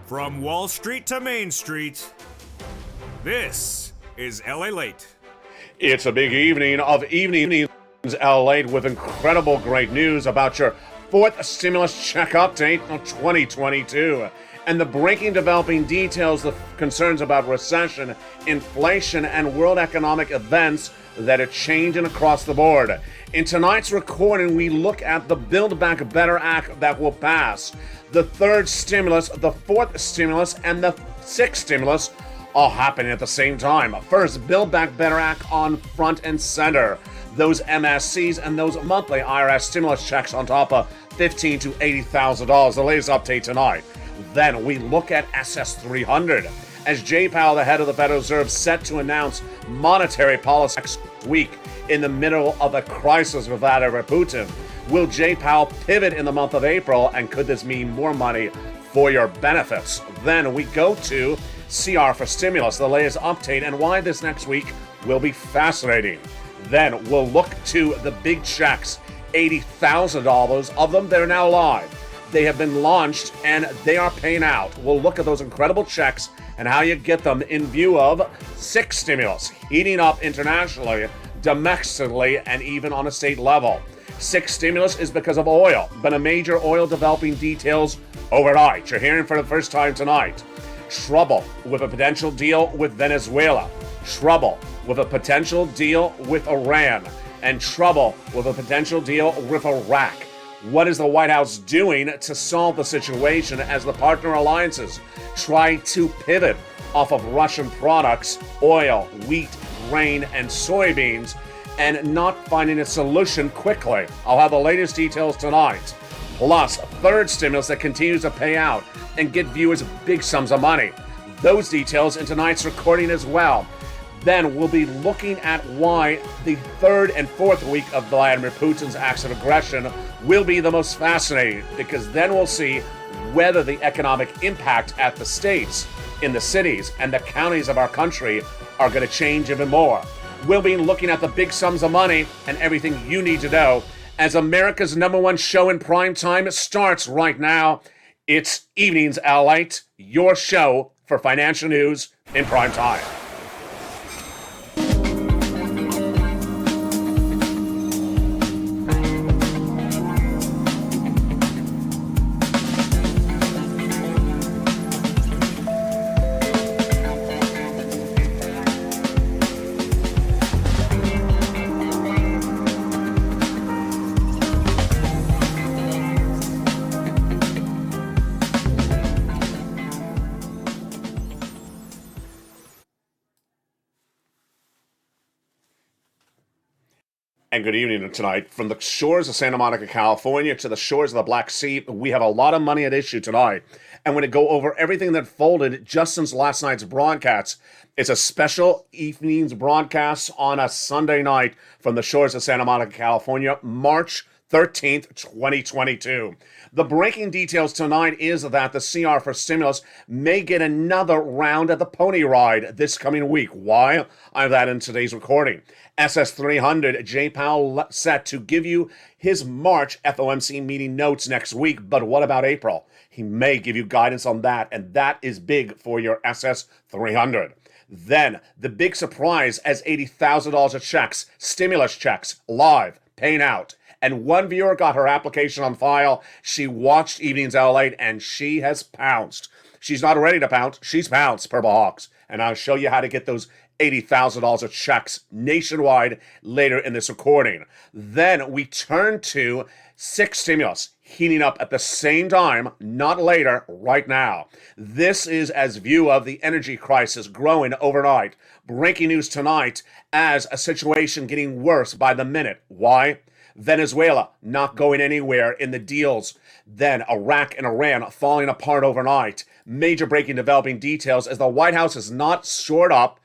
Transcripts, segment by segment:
From Wall Street to Main Street, this is LA Late. It's a big evening of evenings LA with incredible great news about your fourth stimulus check update of 2022 and the breaking developing details of concerns about recession, inflation, and world economic events that are changing across the board. In tonight's recording, we look at the Build Back Better Act that will pass, the third stimulus, the fourth stimulus, and the sixth stimulus all happening at the same time. First, Build Back Better Act on front and center. Those MSCs and those monthly IRS stimulus checks on top of $15,000 to $80,000. The latest update tonight. Then we look at SS300 as Jay Powell, the head of the Federal Reserve, set to announce monetary policy next week in the middle of a crisis with Vladimir Putin. Will Jay Powell pivot in the month of April, and could this mean more money for your benefits? Then we go to CR for stimulus, the latest update, and why this next week will be fascinating. Then we'll look to the big checks, $80,000 of them. They're now live. They have been launched and they are paying out. We'll look at those incredible checks and how you get them in view of six stimulus heating up internationally, domestically, and even on a state level. Six stimulus is because of oil, but a major oil developing details overnight. You're hearing for the first time tonight. Trouble with a potential deal with Venezuela. Trouble with a potential deal with Iran. And trouble with a potential deal with Iraq. What is the White House doing to solve the situation as the partner alliances try to pivot off of Russian products, oil, wheat, grain, and soybeans, and not finding a solution quickly? I'll have the latest details tonight. Plus, third stimulus that continues to pay out and get viewers big sums of money. Those details in tonight's recording as well. Then we'll be looking at why the third and fourth week of Vladimir Putin's acts of aggression will be the most fascinating, because then we'll see whether the economic impact at the states, in the cities, and the counties of our country are going to change even more. We'll be looking at the big sums of money and everything you need to know as America's #1 show in prime time starts right now. It's Evenings LA, your show for financial news in prime time. And good evening tonight. From the shores of Santa Monica, California to the shores of the Black Sea, we have a lot of money at issue tonight. And we're going to go over everything that folded just since last night's broadcast. It's a special evening's broadcast on a Sunday night from the shores of Santa Monica, California, March 13th, 2022. The breaking details tonight is that the CR for stimulus may get another round at the pony ride this coming week. Why? I have that in today's recording. SS300, Jay Powell set to give you his March FOMC meeting notes next week, but what about April? He may give you guidance on that, and that is big for your SS300. Then, the big surprise as $80,000 of checks, stimulus checks, live, paying out. And one viewer got her application on file. She watched Evenings LA and she has pounced. She's not ready to pounce. She's pounced, Purple Hawks. And I'll show you how to get those $80,000 of checks nationwide later in this recording. Then we turn to six stimulus heating up at the same time, not later, right now. This is as view of the energy crisis growing overnight. Breaking news tonight as a situation getting worse by the minute. Why? Venezuela not going anywhere in the deals. Then Iraq and Iran falling apart overnight. Major breaking developing details as the White House has not shored up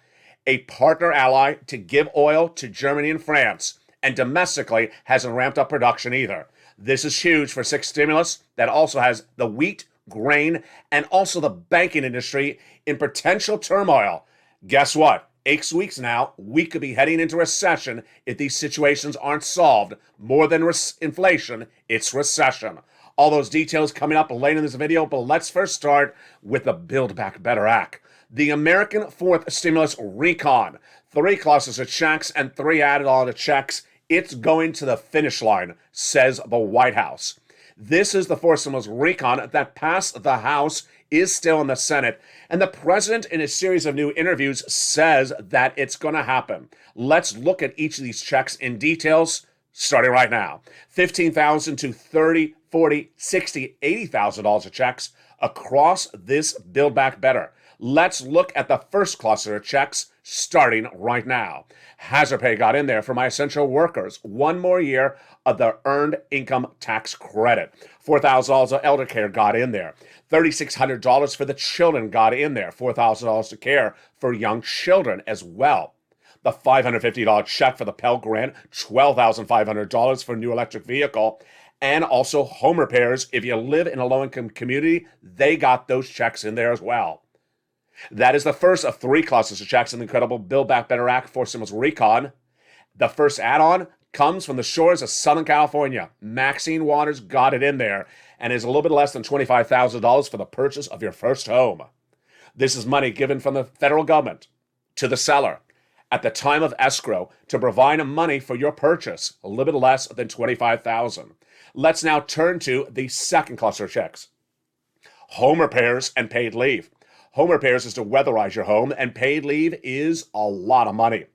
a partner ally to give oil to Germany and France, and domestically hasn't ramped up production either. This is huge for six stimulus that also has the wheat, grain, and also the banking industry in potential turmoil. Guess what? 8 weeks now, we could be heading into recession if these situations aren't solved. More than inflation, it's recession. All those details coming up later in this video, but let's first start with the Build Back Better Act. The American Fourth Stimulus Recon. 3 clusters of checks and 3 added on to checks. It's going to the finish line, says the White House. This is the fourth stimulus recon that passed the House, is still in the Senate, and the president in a series of new interviews says that it's going to happen. Let's look at each of these checks in details, starting right now. $15,000 to $30,000, $40,000, $60,000, $80,000 of checks across this Build Back Better. Let's look at the first cluster of checks starting right now. Hazard pay got in there for my essential workers. 1 more year of the earned income tax credit. $4,000 of elder care got in there. $3,600 for the children got in there. $4,000 to care for young children as well. The $550 check for the Pell Grant, $12,500 for a new electric vehicle, and also home repairs. If you live in a low-income community, they got those checks in there as well. That is the first of 3 clusters of checks in the incredible Build Back Better Act for Stimulus Recon. The first add-on comes from the shores of Southern California. Maxine Waters got it in there and is a little bit less than $25,000 for the purchase of your first home. This is money given from the federal government to the seller at the time of escrow to provide money for your purchase, a little bit less than $25,000. Let's now turn to the second cluster of checks. Home repairs and paid leave. Home repairs is to weatherize your home, and paid leave is a lot of money.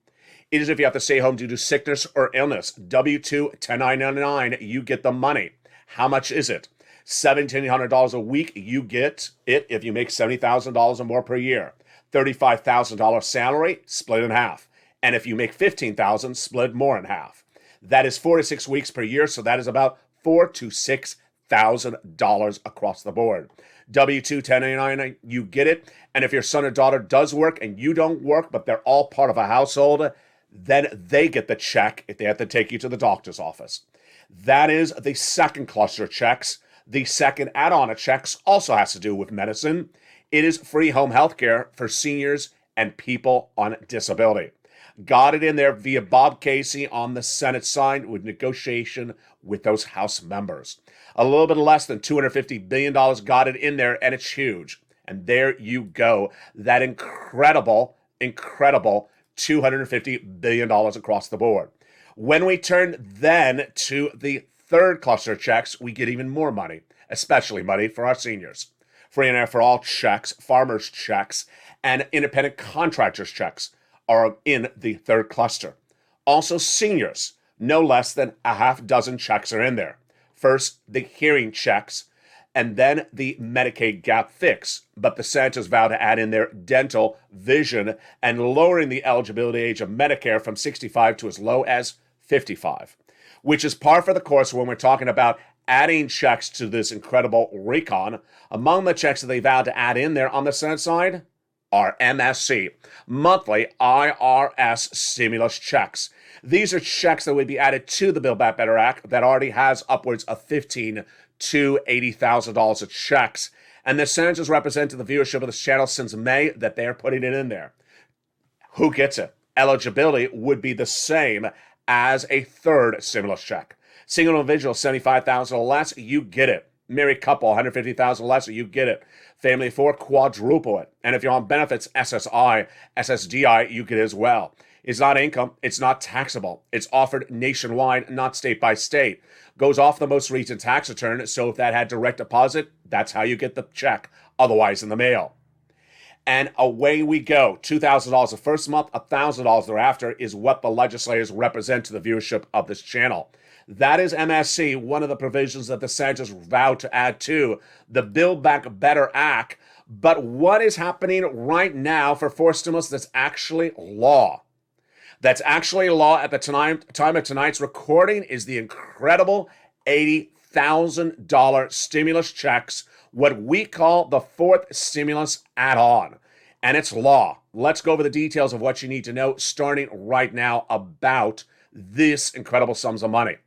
It is if you have to stay home due to sickness or illness. W-2, 1099, you get the money. How much is it? $1,700 a week, you get it if you make $70,000 or more per year. $35,000 salary, split in half. And if you make $15,000, split more in half. That is 4 to 6 weeks per year, so that is about $4,000 to $6,000 across the board. W-2, 1099, you get it. And if your son or daughter does work and you don't work, but they're all part of a household, then they get the check if they have to take you to the doctor's office. That is the second cluster of checks. The second add-on of checks also has to do with medicine. It is free home health care for seniors and people on disability. Got it in there via Bob Casey on the Senate side with negotiation with those House members. A little bit less than $250 billion got it in there, and it's huge. And there you go. That incredible $250 billion across the board. When we turn then to the third cluster of checks, we get even more money, especially money for our seniors. Free and air for all checks, farmers checks, and independent contractors checks are in the third cluster. Also seniors, no less than a half dozen checks are in there. First, the hearing checks, and then the Medicaid gap fix. But the Senators vow to add in their dental, vision, and lowering the eligibility age of Medicare from 65 to as low as 55, which is par for the course when we're talking about adding checks to this incredible recon. Among the checks that they vowed to add in there on the Senate side are MSC, monthly IRS stimulus checks. These are checks that would be added to the Build Back Better Act that already has upwards of $15,000 to $80,000 of checks. And the Senators represented the viewership of this channel since May that they're putting it in there. Who gets it? Eligibility would be the same as a third stimulus check. Single individual, $75,000 or less, you get it. Married couple, $150,000 or less, you get it. Family of 4, quadruple it. And if you're on benefits, SSI, SSDI, you get it as well. It's not income, it's not taxable. It's offered nationwide, not state by state. Goes off the most recent tax return, so if that had direct deposit, that's how you get the check, otherwise in the mail. And away we go. $2,000 the first month, $1,000 thereafter is what the legislators represent to the viewership of this channel. That is MSC, one of the provisions that the Senators vowed to add to the Build Back Better Act. But what is happening right now for forced stimulus that's actually law? That's actually law at the time of tonight's recording is the incredible $80,000 stimulus checks, what we call the fourth stimulus add-on. And it's law. Let's go over the details of what you need to know starting right now about this incredible sums of money.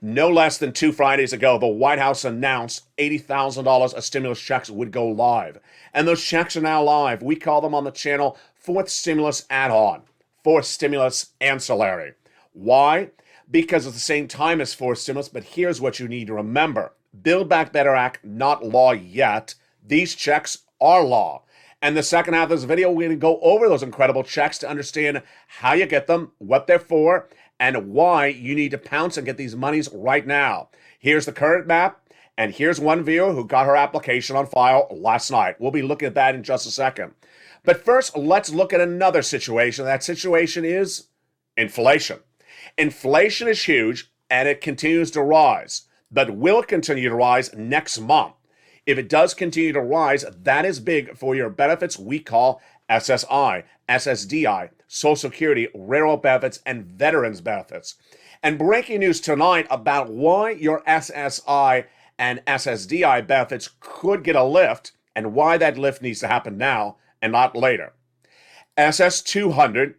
No less than 2 Fridays ago, the White House announced $80,000 of stimulus checks would go live. And those checks are now live. We call them on the channel fourth stimulus add-on, fourth stimulus ancillary. Why? Because it's the same time as fourth stimulus, but here's what you need to remember. Build Back Better Act, not law yet. These checks are law. And the second half of this video, we're going to go over those incredible checks to understand how you get them, what they're for, and why you need to pounce and get these monies right now. Here's the current map, and here's one viewer who got her application on file last night. We'll be looking at that in just a second. But first, let's look at another situation. That situation is inflation. Inflation is huge, and it continues to rise, but will continue to rise next month. If it does continue to rise, that is big for your benefits we call SSI, SSDI, Social Security, Railroad benefits, and Veterans benefits. And breaking news tonight about why your SSI and SSDI benefits could get a lift and why that lift needs to happen now and not later. SS 200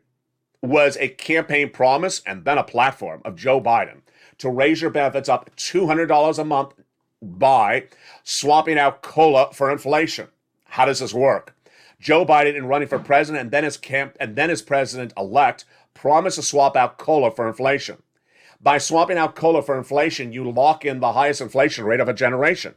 was a campaign promise and then a platform of Joe Biden to raise your benefits up $200 a month by swapping out COLA for inflation. How does this work? Joe Biden, in running for president and then as president-elect, promised to swap out COLA for inflation. By swapping out COLA for inflation, you lock in the highest inflation rate of a generation.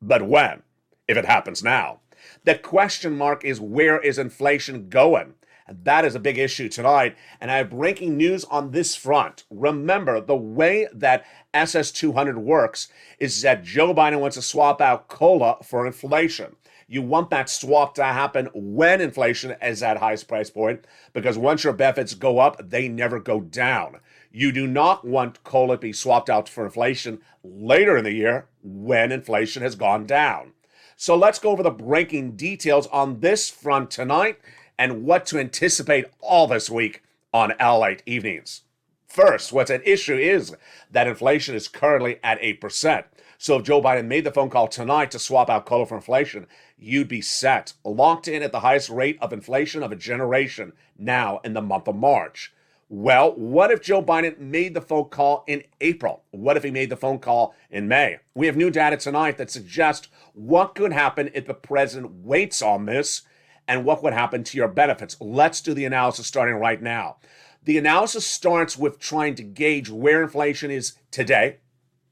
But when? If it happens now. The question mark is, where is inflation going? And that is a big issue tonight, and I have breaking news on this front. Remember, the way that SS 200 works is that Joe Biden wants to swap out COLA for inflation. You want that swap to happen when inflation is at highest price point, because once your benefits go up, they never go down. You do not want COLA to be swapped out for inflation later in the year when inflation has gone down. So let's go over the breaking details on this front tonight and what to anticipate all this week on LATE Evenings. First, what's at issue is that inflation is currently at 8%. So if Joe Biden made the phone call tonight to swap out COLA for inflation, you'd be set, locked in at the highest rate of inflation of a generation now in the month of March. Well, what if Joe Biden made the phone call in April? What if he made the phone call in May? We have new data tonight that suggests what could happen if the president waits on this and what would happen to your benefits. Let's do the analysis starting right now. The analysis starts with trying to gauge where inflation is today,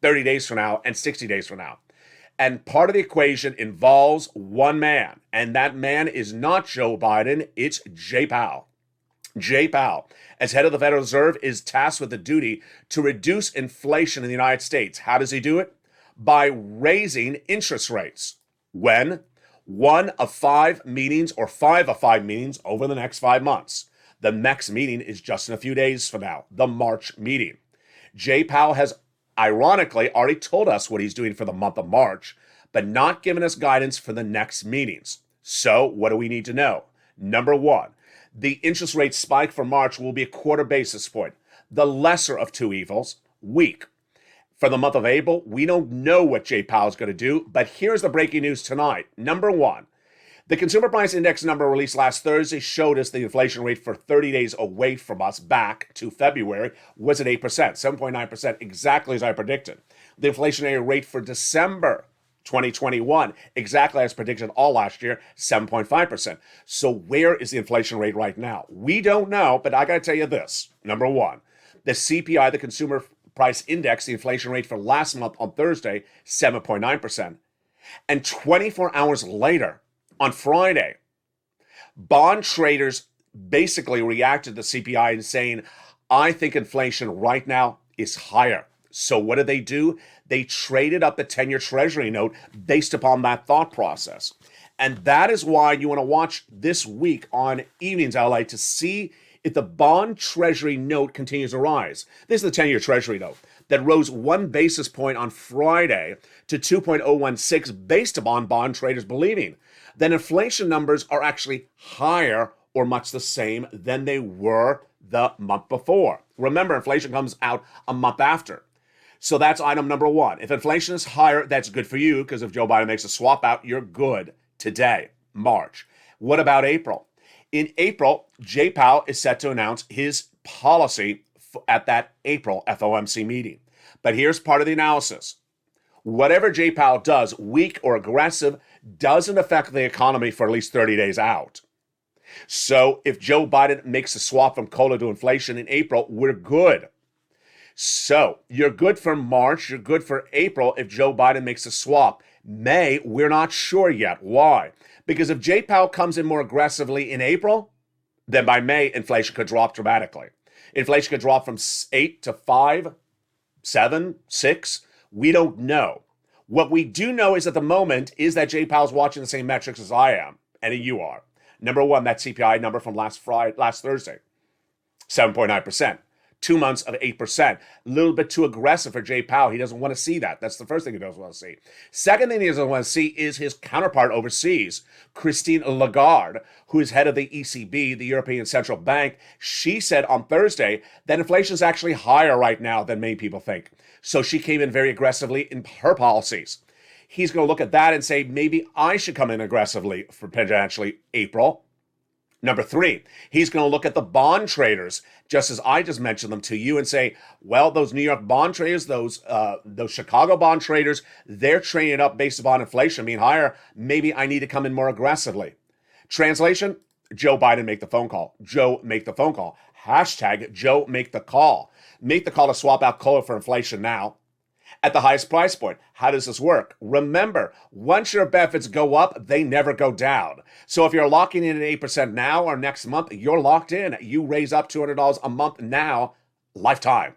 30 days from now, and 60 days from now. And part of the equation involves one man, and that man is not Joe Biden, it's Jay Powell. Jay Powell, as head of the Federal Reserve, is tasked with the duty to reduce inflation in the United States. How does he do it? By raising interest rates. When? One of five meetings or 5 of 5 meetings over the next 5 months. The next meeting is just in a few days from now, the March meeting. Jay Powell has ironically already told us what he's doing for the month of March, but not given us guidance for the next meetings. So what do we need to know? Number one, the interest rate spike for March will be a 1/4 basis point, the lesser of two evils, weak. For the month of April, we don't know what Jay Powell is going to do, but here's the breaking news tonight. Number one, the Consumer Price Index number released last Thursday showed us the inflation rate for 30 days away from us back to February was at 8%, 7.9%, exactly as I predicted. The inflationary rate for December 2021, exactly as predicted all last year, 7.5%. So where is the inflation rate right now? We don't know, but I got to tell you this. Number one, the CPI, the Consumer Price Index, the inflation rate for last month on Thursday, 7.9%. And 24 hours later, on Friday, bond traders basically reacted to CPI and saying, I think inflation right now is higher. So what did they do? They traded up the 10-year Treasury note based upon that thought process. And that is why you want to watch this week on Evenings LA to see if the bond Treasury note continues to rise. This is the 10-year Treasury note that rose 1 basis point on Friday to 2.016 based upon bond traders believing that inflation numbers are actually higher or much the same than they were the month before. Remember, inflation comes out a month after. So that's item number one. If inflation is higher, that's good for you, because if Joe Biden makes a swap out, you're good today, March. What about April? In April, Jay Powell is set to announce his policy at that April FOMC meeting. But here's part of the analysis. Whatever Jay Powell does, weak or aggressive, doesn't affect the economy for at least 30 days out. So if Joe Biden makes a swap from COLA to inflation in April, we're good. So you're good for March, you're good for April if Joe Biden makes a swap. May, we're not sure yet. Why? Because if Jay Powell comes in more aggressively in April, then by May, inflation could drop dramatically. Inflation could drop from 8 to 5, 7, 6. We don't know. What we do know is at the moment is that Jay Powell's watching the same metrics as I am, and you are. Number one, that CPI number from last Thursday, 7.9%. 2 months of 8%. A little bit too aggressive for Jay Powell. He doesn't want to see that. That's the first thing he doesn't want to see. Second thing he doesn't want to see is his counterpart overseas, Christine Lagarde, who is head of the ECB, the European Central Bank. She said on Thursday that inflation is actually higher right now than many people think. So she came in very aggressively in her policies. He's going to look at that and say, maybe I should come in aggressively for potentially April. Number three, he's going to look at the bond traders, just as I just mentioned them to you, and say, well, those New York bond traders, those Chicago bond traders, they're trading up based upon inflation being higher. Maybe I need to come in more aggressively. Translation, Joe Biden make the phone call. Joe make the phone call. Hashtag Joe make the call. Make the call to swap out coal for inflation now. At the highest price point. How does this work? Remember, once your benefits go up, they never go down. So if you're locking in at 8% now or next month, you're locked in. You raise up $200 a month now, lifetime.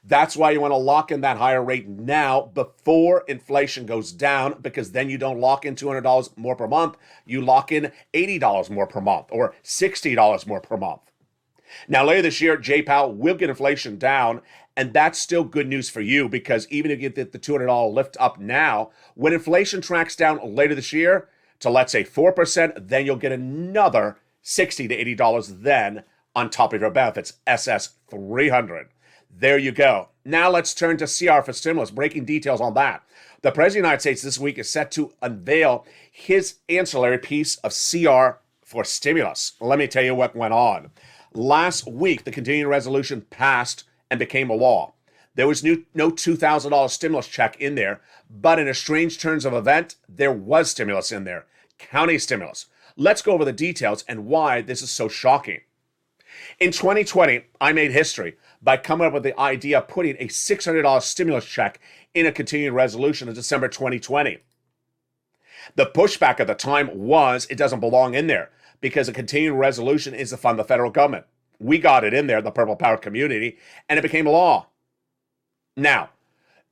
That's why you want to lock in that higher rate now before inflation goes down, because then you don't lock in $200 more per month. You lock in $80 more per month or $60 more per month. Now, later this year, Jay Powell will get inflation down, and that's still good news for you, because even if you get the $200 lift up now, when inflation tracks down later this year to, let's say, 4%, then you'll get another $60 to $80 then on top of your benefits, SS 300. There you go. Now let's turn to CR for stimulus, breaking details on that. The President of the United States this week is set to unveil his ancillary piece of CR for stimulus. Let me tell you what went on. Last week, the continuing resolution passed and became a law. There was no $2,000 stimulus check in there, but in a strange turns of event, there was stimulus in there, county stimulus. Let's go over the details and why this is so shocking. In 2020, I made history by coming up with the idea of putting a $600 stimulus check in a continuing resolution in December 2020. The pushback at the time was it doesn't belong in there, because a continuing resolution is to fund the federal government. We got it in there, the Purple Power community, and it became law. Now,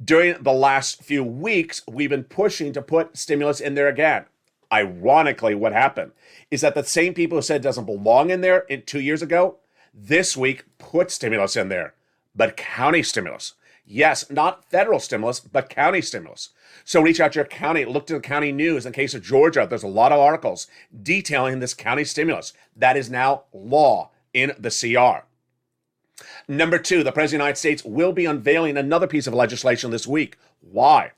during the last few weeks, we've been pushing to put stimulus in there again. Ironically, what happened is that the same people who said it doesn't belong in there 2 years ago, this week put stimulus in there, but county stimulus. Yes, not federal stimulus, but county stimulus. So reach out to your county, look to the county news. In case of Georgia, there's a lot of articles detailing this county stimulus. That is now law in the CR. Number two, the President of the United States will be unveiling another piece of legislation this week. Why?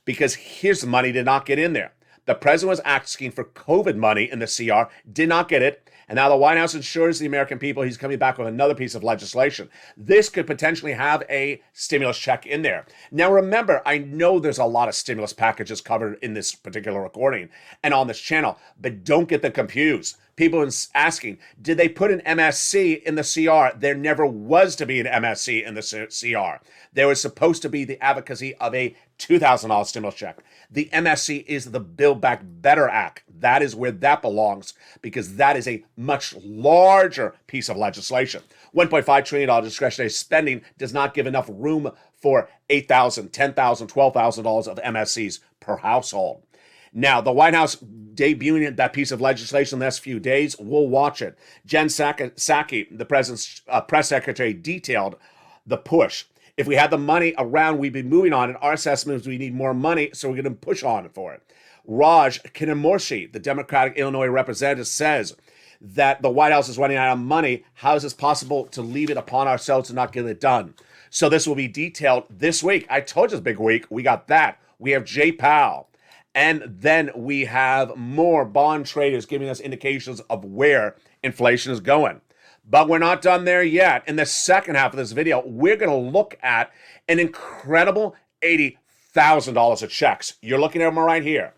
Because his money did not get in there. The president was asking for COVID money in the CR, did not get it. And now the White House assures the American people he's coming back with another piece of legislation. This could potentially have a stimulus check in there. Now remember, I know there's a lot of stimulus packages covered in this particular recording and on this channel, but don't get them confused. People are asking, did they put an MSC in the CR? There never was to be an MSC in the CR. There was supposed to be the advocacy of a $2,000 stimulus check. The MSC is the Build Back Better Act. That is where that belongs, because that is a much larger piece of legislation. $1.5 trillion discretionary spending does not give enough room for $8,000, $10,000, $12,000 of MSCs per household. Now, the White House debuting that piece of legislation in the next few days. We'll watch it. Jen Psaki, the president's press secretary, detailed the push. If we had the money around, we'd be moving on. And our assessment is we need more money, so we're going to push on for it. Raj Kinamorshi, the Democratic Illinois representative, says that the White House is running out of money. How is this possible to leave it upon ourselves to not get it done? So this will be detailed this week. I told you it's a big week. We got that. We have Jay Powell. And then we have more bond traders giving us indications of where inflation is going. But we're not done there yet. In the second half of this video, we're going to look at an incredible $80,000 of checks. You're looking at them right here.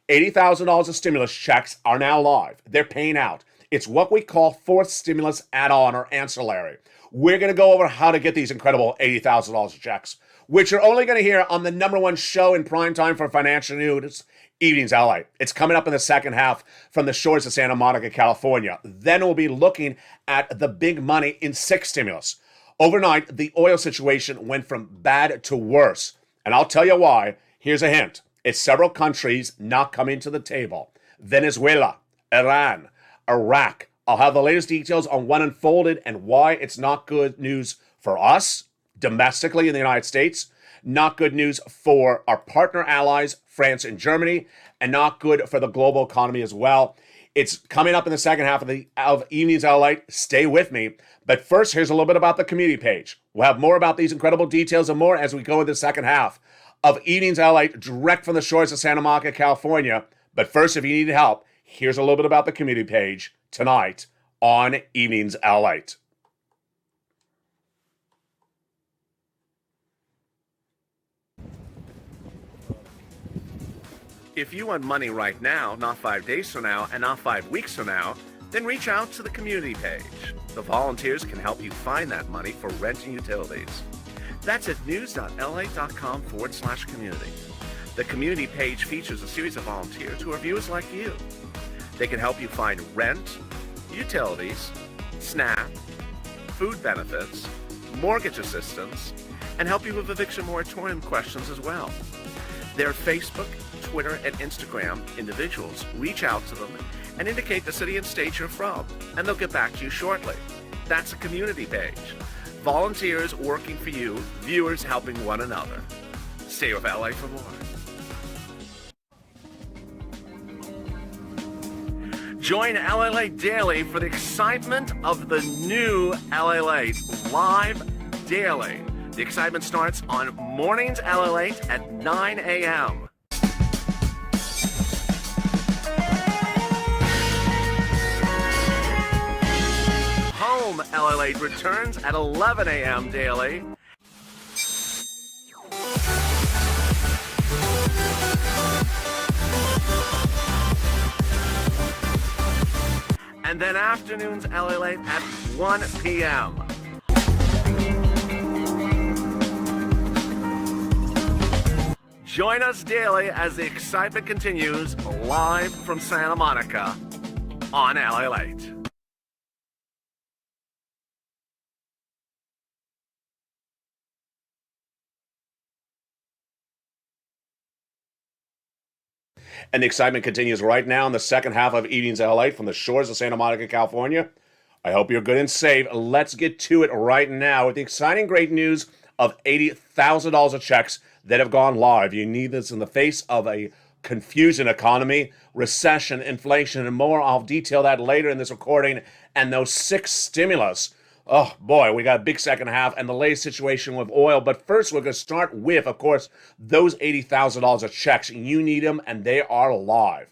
$80,000 of stimulus checks are now live. They're paying out. It's what we call fourth stimulus add-on or ancillary. we're going to go over how to get these incredible $80,000 checks, which you're only going to hear on the #1 show in prime time for financial news, Evenings LA. It's coming up in the second half from the shores of Santa Monica, California. Then we'll be looking at the big money in 6 stimulus. Overnight, the oil situation went from bad to worse. And I'll tell you why. Here's a hint. It's several countries not coming to the table. Venezuela, Iran, Iraq. I'll have the latest details on what unfolded and why it's not good news for us domestically in the United States, not good news for our partner allies, France and Germany, and not good for the global economy as well. It's coming up in the second half of Evenings LA. Stay with me. But first, here's a little bit about the community page. We'll have more about these incredible details and more as we go into the second half of Evenings LA, direct from the shores of Santa Monica, California. But first, if you need help, here's a little bit about the community page tonight on Evenings LA. If you want money right now, not 5 days from now, and not 5 weeks from now, then reach out to the community page. The volunteers can help you find that money for rent and utilities. That's at news.la.com/community. The community page features a series of volunteers who are viewers like you. They can help you find rent, utilities, SNAP, food benefits, mortgage assistance, and help you with eviction moratorium questions as well. Their Facebook, Twitter, and Instagram individuals reach out to them and indicate the city and state you're from, and they'll get back to you shortly. That's a community page. Volunteers working for you, viewers helping one another. Stay with LA for more. Join LA Daily for the excitement of the new LA live daily. The excitement starts on mornings LA at 9 a.m. Home LA returns at 11 a.m. daily. And then afternoons LA at 1 p.m. Join us daily as the excitement continues live from Santa Monica on LA Late. And the excitement continues right now in the second half of Evenings LA from the shores of Santa Monica, California. I hope you're good and safe. Let's get to it right now with the exciting great news of $80,000 of checks that have gone live. You need this in the face of a confusing economy, recession, inflation, and more. I'll detail that later in this recording. And those 6 stimulus. Oh boy, we got a big second half and the latest situation with oil. But first, we're going to start with, of course, those $80,000 of checks. You need them, and they are live.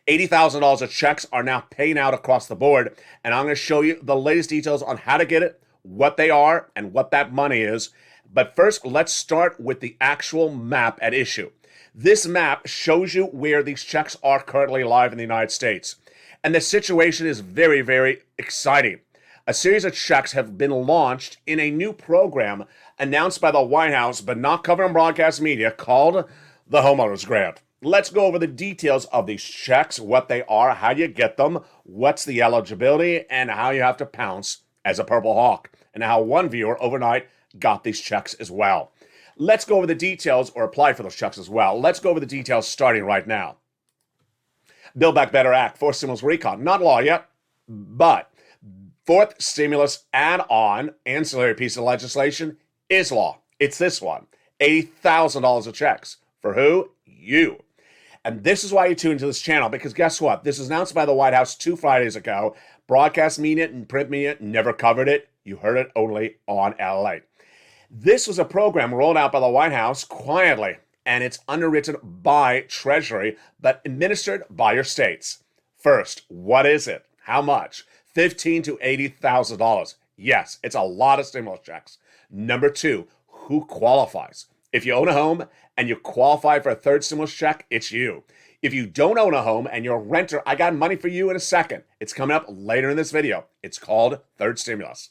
$80,000 of checks are now paying out across the board, and I'm going to show you the latest details on how to get it, what they are, and what that money is. But first, let's start with the actual map at issue. This map shows you where these checks are currently live in the United States. And the situation is very, very exciting. A series of checks have been launched in a new program announced by the White House, but not covered in broadcast media, called the Homeowners Grant. Let's go over the details of these checks, what they are, how you get them, what's the eligibility, and how you have to pounce as a Purple Hawk, and how one viewer overnight got these checks as well. Let's go over the details, or apply for those checks as well. Let's go over the details starting right now. Build Back Better Act, fourth stimulus recon, not law yet, but fourth stimulus add-on ancillary piece of legislation is law. It's this one, $80,000 of checks. For who? You. And this is why you tune into this channel, because guess what? This was announced by the White House 2 Fridays ago. Broadcast media and print media never covered it. You heard it only on LA. This was a program rolled out by the White House quietly, and it's underwritten by Treasury, but administered by your states. First, what is it? How much? $15,000 to $80,000. Yes, it's a lot of stimulus checks. Number 2, who qualifies? If you own a home and you qualify for a third stimulus check, it's you. If you don't own a home and you're a renter, I got money for you in a second. It's coming up later in this video. It's called third stimulus.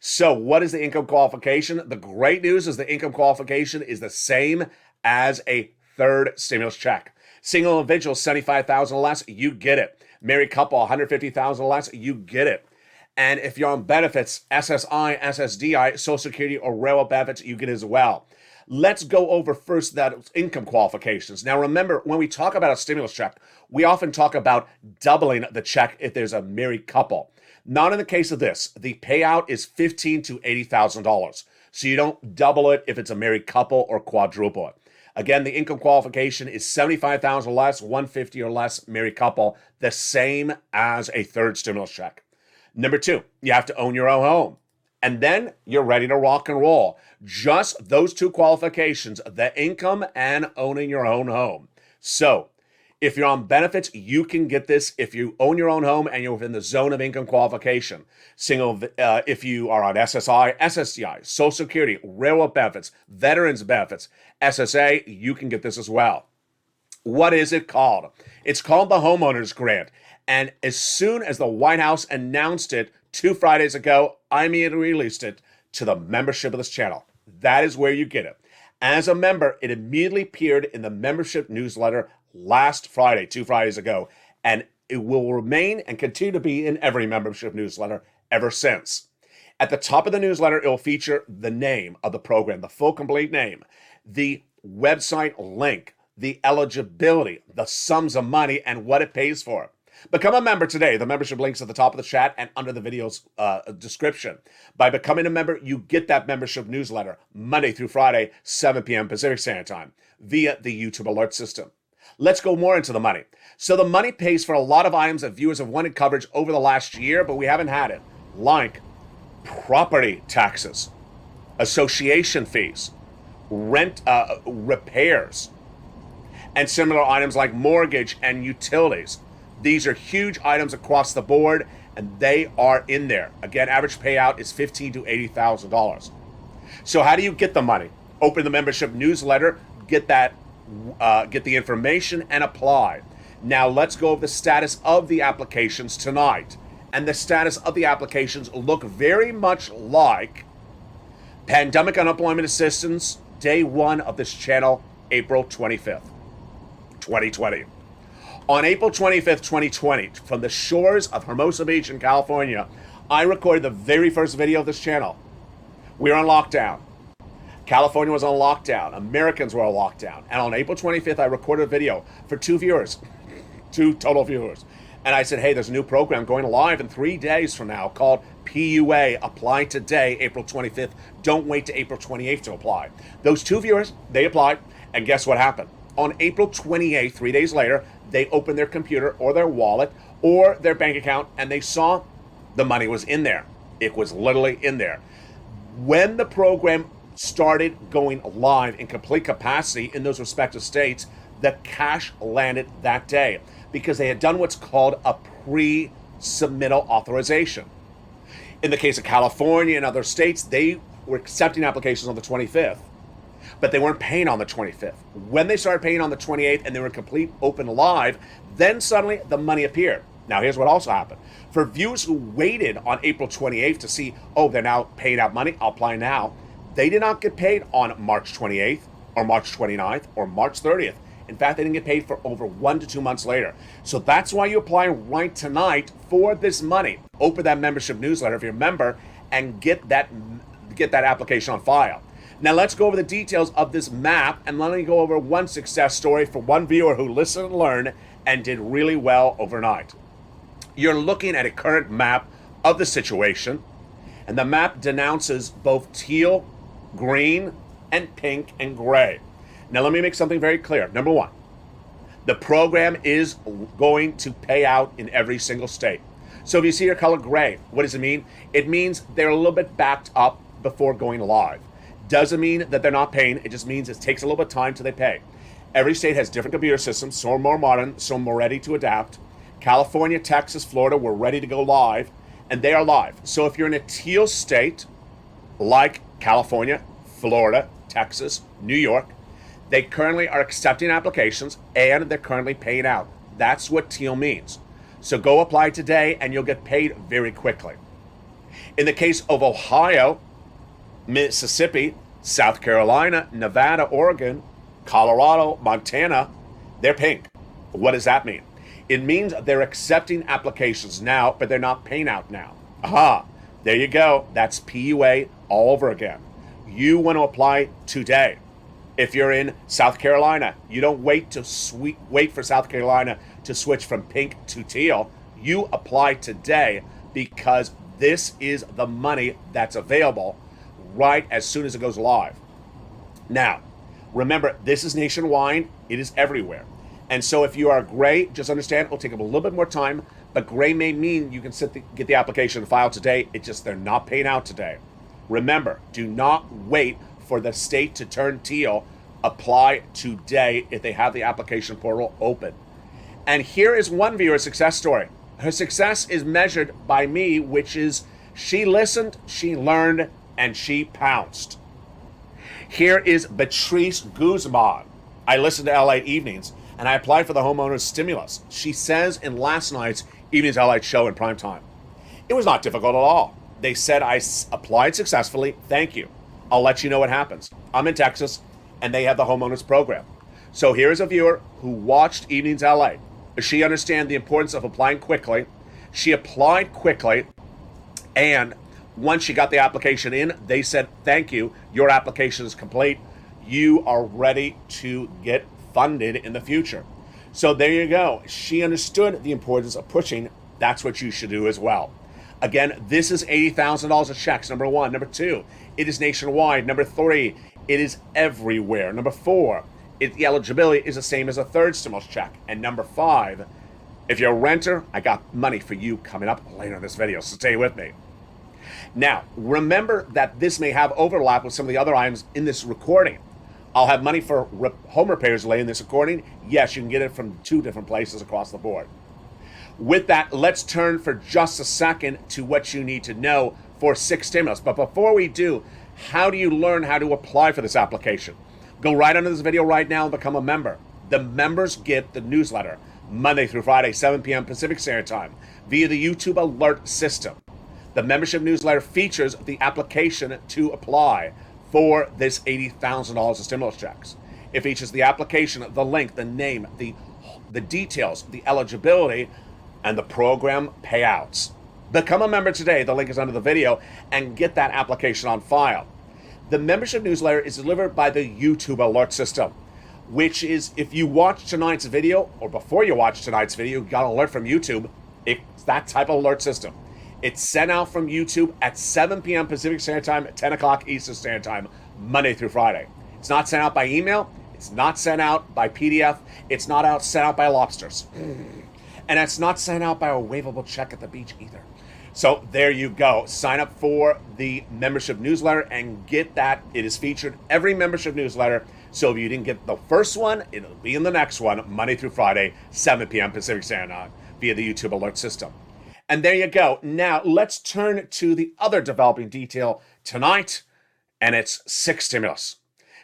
So what is the income qualification? The great news is the income qualification is the same as a third stimulus check. Single individual, $75,000 or less, you get it. Married couple, $150,000 or less, you get it. And if you're on benefits, SSI, SSDI, Social Security, or railroad benefits, you get it as well. Let's go over first that income qualifications. Now, remember, when we talk about a stimulus check, we often talk about doubling the check if there's a married couple. Not in the case of this. The payout is $15,000 to $80,000. So you don't double it if it's a married couple or quadruple it. Again, the income qualification is $75,000 or less, $150,000 or less, married couple, the same as a third stimulus check. Number two, you have to own your own home. And then you're ready to rock and roll. Just those two qualifications, the income and owning your own home. So if you're on benefits, you can get this if you own your own home and you're within the zone of income qualification. If you are on SSI, SSDI, Social Security, railroad benefits, veterans benefits, SSA, you can get this as well. What is it called? It's called the Homeowners Grant. And as soon as the White House announced it 2 Fridays ago, I immediately released it to the membership of this channel. That is where you get it. As a member, it immediately appeared in the membership newsletter last Friday, 2 Fridays ago, and it will remain and continue to be in every membership newsletter ever since. At the top of the newsletter, it will feature the name of the program, the full complete name, the website link, the eligibility, the sums of money, and what it pays for. Become a member today. The membership link's at the top of the chat and under the video's description. By becoming a member, you get that membership newsletter Monday through Friday, 7 p.m. Pacific Standard Time via the YouTube alert system. Let's go more into the money. So the money pays for a lot of items that viewers have wanted coverage over the last year, but we haven't had it, like property taxes, association fees, rent, repairs, and similar items like mortgage and utilities. These are huge items across the board, and they are in there. Again, average payout is $15,000 to $80,000. So how do you get the money? Open the membership newsletter, get the information, and apply. Now let's go over the status of the applications tonight. And the status of the applications look very much like Pandemic Unemployment Assistance, Day 1 of this channel, April 25th, 2020. On April 25th, 2020, from the shores of Hermosa Beach in California, I recorded the very first video of this channel. We were on lockdown. California was on lockdown. Americans were on lockdown. And on April 25th, I recorded a video for 2 viewers, 2 total viewers. And I said, hey, there's a new program going live in 3 days from now called PUA. Apply today, April 25th. Don't wait to April 28th to apply. Those 2 viewers, they applied. And guess what happened? On April 28th, 3 days later, they opened their computer or their wallet or their bank account, and they saw the money was in there. It was literally in there. When the program started going live in complete capacity in those respective states, the cash landed that day because they had done what's called a pre-submittal authorization. In the case of California and other states, they were accepting applications on the 25th. But they weren't paying on the 25th. When they started paying on the 28th and they were complete open live, then suddenly the money appeared. Now here's what also happened. For viewers who waited on April 28th to see, oh, they're now paying out money, I'll apply now. They did not get paid on March 28th or March 29th or March 30th. In fact, they didn't get paid for over 1 to 2 months later. So that's why you apply right tonight for this money. Open that membership newsletter if you're a member and get that application on file. Now let's go over the details of this map, and let me go over one success story for one viewer who listened and learned and did really well overnight. You're looking at a current map of the situation, and the map denounces both teal, green, and pink and gray. Now let me make something very clear. Number one, the program is going to pay out in every single state. So if you see your color gray, what does it mean? It means they're a little bit backed up before going live. Doesn't mean that they're not paying. It just means it takes a little bit of time till they pay. Every state has different computer systems. Some are more modern, some more ready to adapt. California, Texas, Florida were ready to go live, and they are live. So if you're in a teal state, like California, Florida, Texas, New York, they currently are accepting applications, and they're currently paying out. That's what teal means. So go apply today, and you'll get paid very quickly. In the case of Ohio, Mississippi, South Carolina, Nevada, Oregon, Colorado, Montana, they're pink. What does that mean? It means they're accepting applications now, but they're not paying out now. Aha, there you go. That's PUA all over again. You want to apply today. If you're in South Carolina, you don't wait for South Carolina to switch from pink to teal. You apply today because this is the money that's available right as soon as it goes live. Now, remember, this is nationwide. It is everywhere. And so if you are gray, just understand it will take up a little bit more time, but gray may mean you can get the application filed today. It's just they're not paying out today. Remember, do not wait for the state to turn teal. Apply today if they have the application portal open. And here is one viewer's success story. Her success is measured by me, which is she listened, she learned, and she pounced. Here is Patrice Guzman. I listened to L8 Evenings, and I applied for the homeowner's stimulus. She says in last night's Evenings L8 show in prime time. It was not difficult at all. They said I applied successfully. Thank you. I'll let you know what happens. I'm in Texas, and they have the homeowner's program. So here is a viewer who watched Evenings L8. She understands the importance of applying quickly. She applied quickly, and once she got the application in, they said, thank you, your application is complete. You are ready to get funded in the future. So there you go. She understood the importance of pushing. That's what you should do as well. Again, this is $80,000 of checks, number one. Number two, it is nationwide. Number three, it is everywhere. Number four, the eligibility is the same as a third stimulus check. And number five, if you're a renter, I got money for you coming up later in this video, so stay with me. Now, remember that this may have overlap with some of the other items in this recording. I'll have money for home repairs later in this recording. Yes, you can get it from 2 different places across the board. With that, let's turn for just a second to what you need to know for 6 stimulus. But before we do, how do you learn how to apply for this application? Go right under this video right now and become a member. The members get the newsletter Monday through Friday, 7 p.m. Pacific Standard Time via the YouTube alert system. The membership newsletter features the application to apply for this $80,000 of stimulus checks. It features the application, the link, the name, the details, the eligibility, and the program payouts. Become a member today. The link is under the video, and get that application on file. The membership newsletter is delivered by the YouTube alert system, which is, if you watch tonight's video, or before you watch tonight's video, you got an alert from YouTube. It's that type of alert system. It's sent out from YouTube at 7 p.m. Pacific Standard Time, 10 o'clock Eastern Standard Time, Monday through Friday. It's not sent out by email. It's not sent out by PDF. It's not sent out by lobsters. And it's not sent out by a waivable check at the beach either. So there you go. Sign up for the membership newsletter and get that. It is featured every membership newsletter. So if you didn't get the first one, it'll be in the next one, Monday through Friday, 7 p.m. Pacific Standard Time, via the YouTube alert system. And there you go. Now let's turn to the other developing detail tonight, and it's 6 stimulus.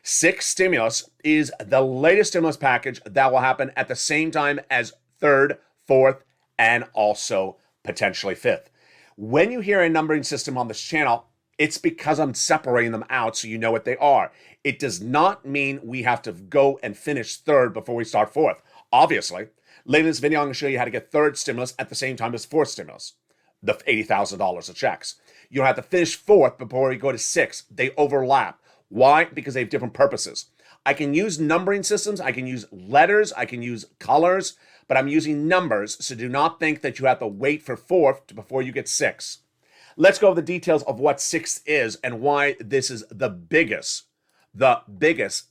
6 stimulus is the latest stimulus package that will happen at the same time as 3rd, 4th, and also potentially 5th. When you hear a numbering system on this channel, it's because I'm separating them out so you know what they are. It does not mean we have to go and finish 3rd before we start 4th. Obviously, later in this video, I'm going to show you how to get 3rd stimulus at the same time as 4th stimulus, the $80,000 of checks. You don't have to finish 4th before we go to 6th. They overlap. Why? Because they have different purposes. I can use numbering systems. I can use letters. I can use colors, but I'm using numbers, so do not think that you have to wait for 4th before you get 6th. Let's go over the details of what 6th is and why this is the biggest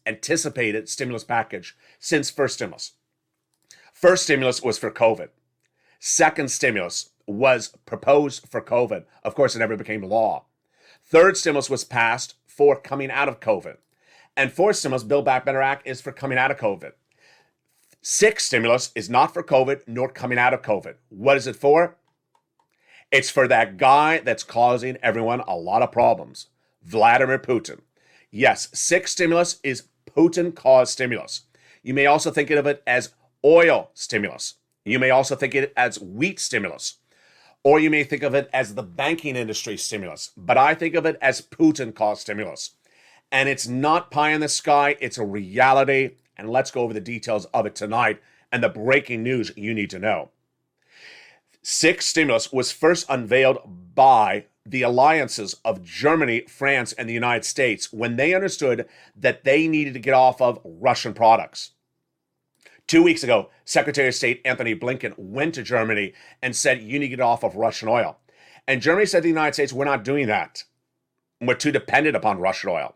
anticipated stimulus package since 1st stimulus. 1st stimulus was for COVID. 2nd stimulus was proposed for COVID. Of course, it never became law. 3rd stimulus was passed for coming out of COVID. And 4th stimulus, Build Back Better Act, is for coming out of COVID. 6th stimulus is not for COVID nor coming out of COVID. What is it for? It's for that guy that's causing everyone a lot of problems, Vladimir Putin. Yes, 6th stimulus is Putin-caused stimulus. You may also think of it as oil stimulus. You may also think of it as wheat stimulus. Or you may think of it as the banking industry stimulus, but I think of it as Putin-caused stimulus. And it's not pie in the sky, it's a reality. And let's go over the details of it tonight and the breaking news you need to know. Sixth stimulus was first unveiled by the alliances of Germany, France, and the United States when they understood that they needed to get off of Russian products. 2 weeks ago, Secretary of State Anthony Blinken went to Germany and said, you need to get off of Russian oil. And Germany said to the United States, we're not doing that. We're too dependent upon Russian oil.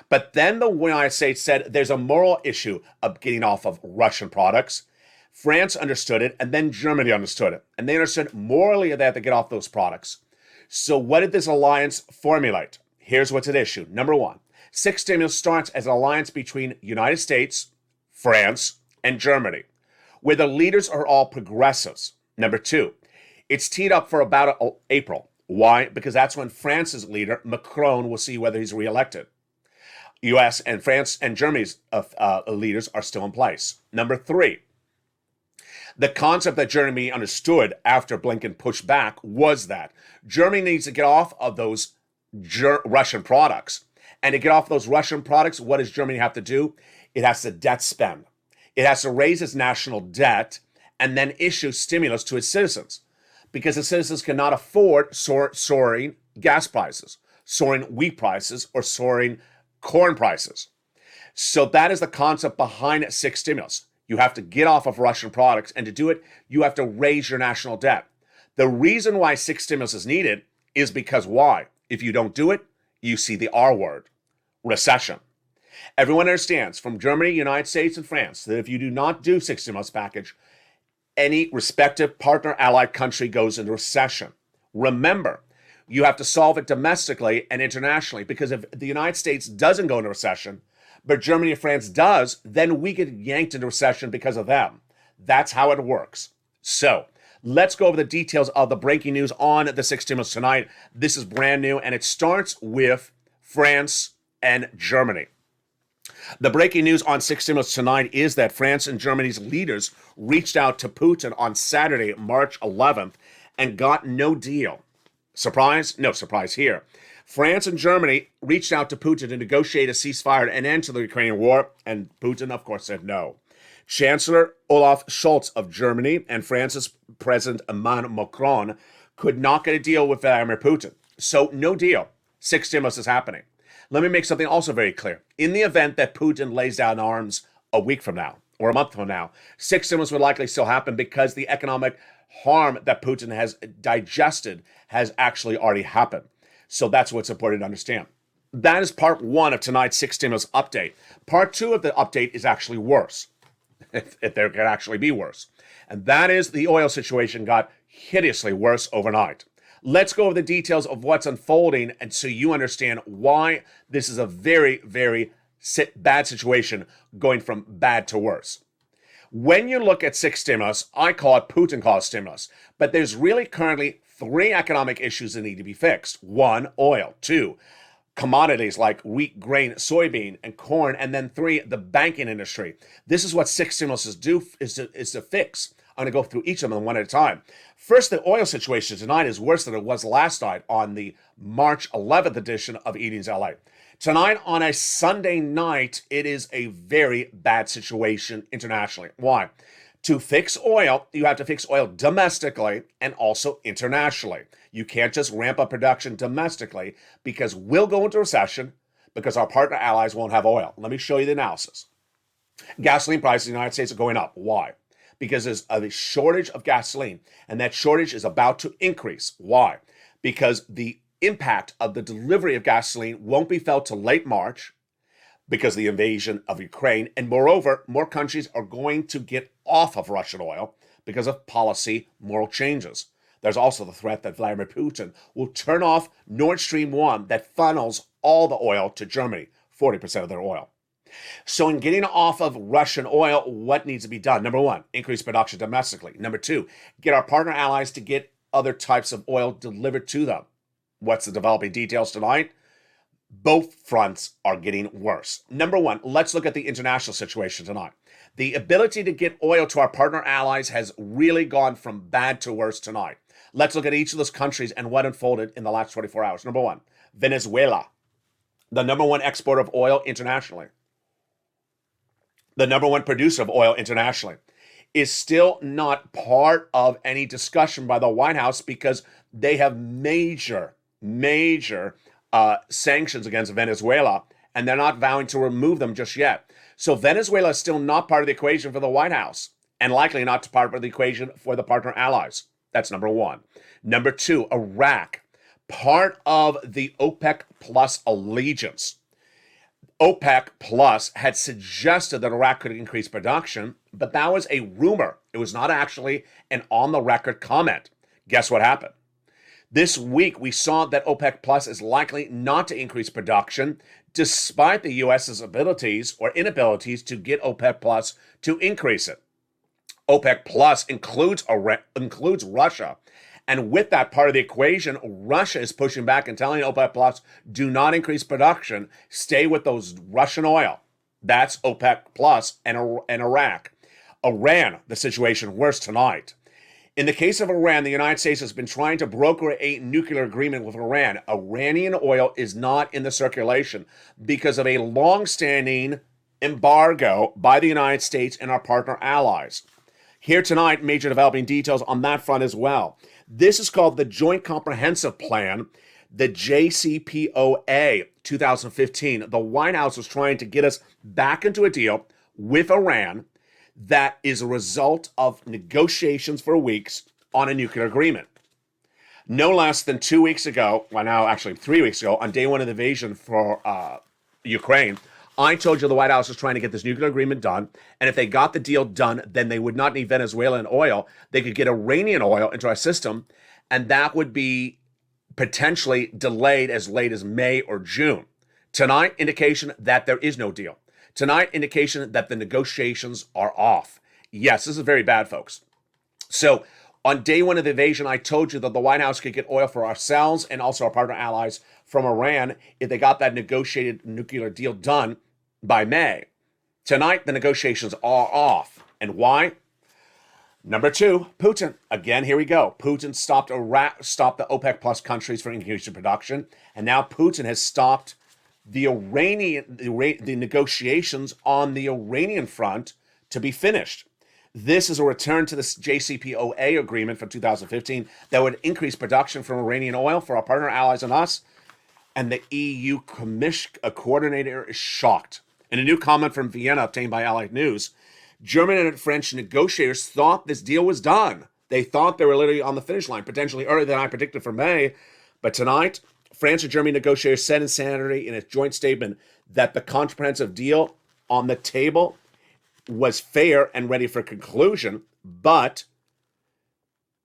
But then the United States said there's a moral issue of getting off of Russian products. France understood it, and then Germany understood it. And they understood morally they have to get off those products. So what did this alliance formulate? Here's what's at issue. Number one, sixth stimulus starts as an alliance between United States, France, and Germany, where the leaders are all progressives. Number two, it's teed up for about April. Why? Because that's when France's leader, Macron, will see whether he's reelected. U.S. and France and Germany's leaders are still in place. Number three, the concept that Germany understood after Blinken pushed back was that Germany needs to get off of those Russian products. And to get off those Russian products, what does Germany have to do? It has to debt spend. It has to raise its national debt and then issue stimulus to its citizens because the citizens cannot afford soaring gas prices, soaring wheat prices, or soaring corn prices. So that is the concept behind sixth stimulus. You have to get off of Russian products, and to do it, you have to raise your national debt. The reason why sixth stimulus is needed is because why? If you don't do it, you see the R word, recession. Everyone understands from Germany, United States, and France that if you do not do sixth stimulus package, any respective partner allied country goes into recession. Remember, you have to solve it domestically and internationally, because if the United States doesn't go into recession, but Germany and France does, then we get yanked into recession because of them. That's how it works. So let's go over the details of the breaking news on the sixth stimulus tonight. This is brand new, and it starts with France and Germany. The breaking news on sixth stimulus tonight is that France and Germany's leaders reached out to Putin on Saturday, March 11th, and got no deal. Surprise? No surprise here. France and Germany reached out to Putin to negotiate a ceasefire and an end to the Ukrainian war, and Putin, of course, said no. Chancellor Olaf Scholz of Germany and France's President Emmanuel Macron could not get a deal with Vladimir Putin. So no deal. Sixth stimulus is happening. Let me make something also very clear. In the event that Putin lays down arms a week from now or a month from now, sixth stimulus would likely still happen because the economic harm that Putin has digested has actually already happened. So that's what's important to understand. That is part one of tonight's sixth stimulus update. Part two of the update is actually worse, if there can actually be worse. And that is the oil situation got hideously worse overnight. Let's go over the details of what's unfolding, and so you understand why this is a very, very bad situation going from bad to worse. When you look at sixth stimulus, I call it Putin-caused stimulus, but there's really currently three economic issues that need to be fixed. One, oil. Two, commodities like wheat, grain, soybean, and corn. And then three, the banking industry. This is what sixth stimulus is to fix. I'm going to go through each of them one at a time. First, the oil situation tonight is worse than it was last night on the March 11th edition of Evenings LA. Tonight on a Sunday night, it is a very bad situation internationally. Why? To fix oil, you have to fix oil domestically and also internationally. You can't just ramp up production domestically because we'll go into recession because our partner allies won't have oil. Let me show you the analysis. Gasoline prices in the United States are going up. Why? Because there's a shortage of gasoline, and that shortage is about to increase. Why? Because the impact of the delivery of gasoline won't be felt till late March because of the invasion of Ukraine. And moreover, more countries are going to get off of Russian oil because of policy moral changes. There's also the threat that Vladimir Putin will turn off Nord Stream 1 that funnels all the oil to Germany, 40% of their oil. So in getting off of Russian oil, what needs to be done? Number one, increase production domestically. Number two, get our partner allies to get other types of oil delivered to them. What's the developing details tonight? Both fronts are getting worse. Number one, let's look at the international situation tonight. The ability to get oil to our partner allies has really gone from bad to worse tonight. Let's look at each of those countries and what unfolded in the last 24 hours. Number one, Venezuela, the number one exporter of oil internationally, the number one producer of oil internationally, is still not part of any discussion by the White House because they have major sanctions against Venezuela, and they're not vowing to remove them just yet. So Venezuela is still not part of the equation for the White House, and likely not part of the equation for the partner allies. That's number one. Number two, Iraq, part of the OPEC Plus allegiance. OPEC Plus had suggested that Iraq could increase production, but that was a rumor. It was not actually an on-the-record comment. Guess what happened? This week, we saw that OPEC Plus is likely not to increase production, despite the U.S.'s abilities or inabilities to get OPEC Plus to increase it. OPEC Plus includes Russia. And with that part of the equation, Russia is pushing back and telling OPEC Plus, do not increase production, stay with those Russian oil. That's OPEC Plus and Iraq. Iran, the situation worse tonight. In the case of Iran, the United States has been trying to broker a nuclear agreement with Iran. Iranian oil is not in the circulation because of a long-standing embargo by the United States and our partner allies. Here tonight, major developing details on that front as well. This is called the Joint Comprehensive Plan, the JCPOA 2015. The White House was trying to get us back into a deal with Iran that is a result of negotiations for weeks on a nuclear agreement. No less than 2 weeks ago, well now actually 3 weeks ago, on day one of the invasion for Ukraine, I told you the White House was trying to get this nuclear agreement done, and if they got the deal done, then they would not need Venezuelan oil. They could get Iranian oil into our system, and that would be potentially delayed as late as May or June. Tonight, indication that there is no deal. Tonight, indication that the negotiations are off. Yes, this is very bad, folks. So, on day one of the invasion, I told you that the White House could get oil for ourselves and also our partner allies from Iran if they got that negotiated nuclear deal done by May. Tonight, the negotiations are off. And why? Number two, Putin. Again, here we go. Putin stopped the OPEC Plus countries from increasing production, and now Putin has stopped the negotiations on the Iranian front to be finished. This is a return to the JCPOA agreement from 2015 that would increase production from Iranian oil for our partner allies and us. And the EU coordinator is shocked. In a new comment from Vienna obtained by Allied News, German and French negotiators thought this deal was done. They thought they were literally on the finish line, potentially earlier than I predicted for May. But tonight, France and German negotiators said in Saturday in a joint statement that the comprehensive deal on the table was fair and ready for conclusion, but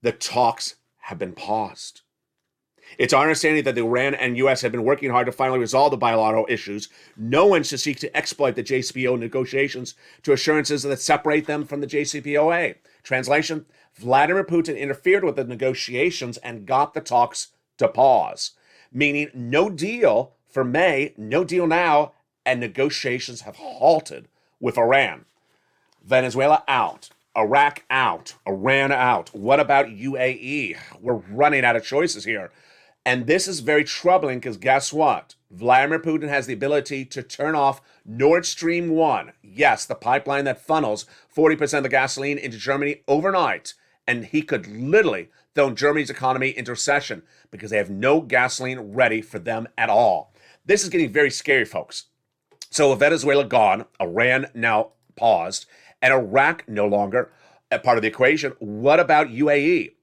the talks have been paused. It's our understanding that the Iran and U.S. have been working hard to finally resolve the bilateral issues. No one should seek to exploit the JCPOA negotiations to assurances that separate them from the JCPOA. Translation, Vladimir Putin interfered with the negotiations and got the talks to pause, meaning no deal for May, no deal now, and negotiations have halted with Iran. Venezuela out. Iraq out. Iran out. What about UAE? We're running out of choices here. And this is very troubling because guess what? Vladimir Putin has the ability to turn off Nord Stream 1. Yes, the pipeline that funnels 40% of the gasoline into Germany overnight. And he could literally throw Germany's economy into recession because they have no gasoline ready for them at all. This is getting very scary, folks. So with Venezuela gone, Iran now paused, and Iraq no longer a part of the equation, what about UAE?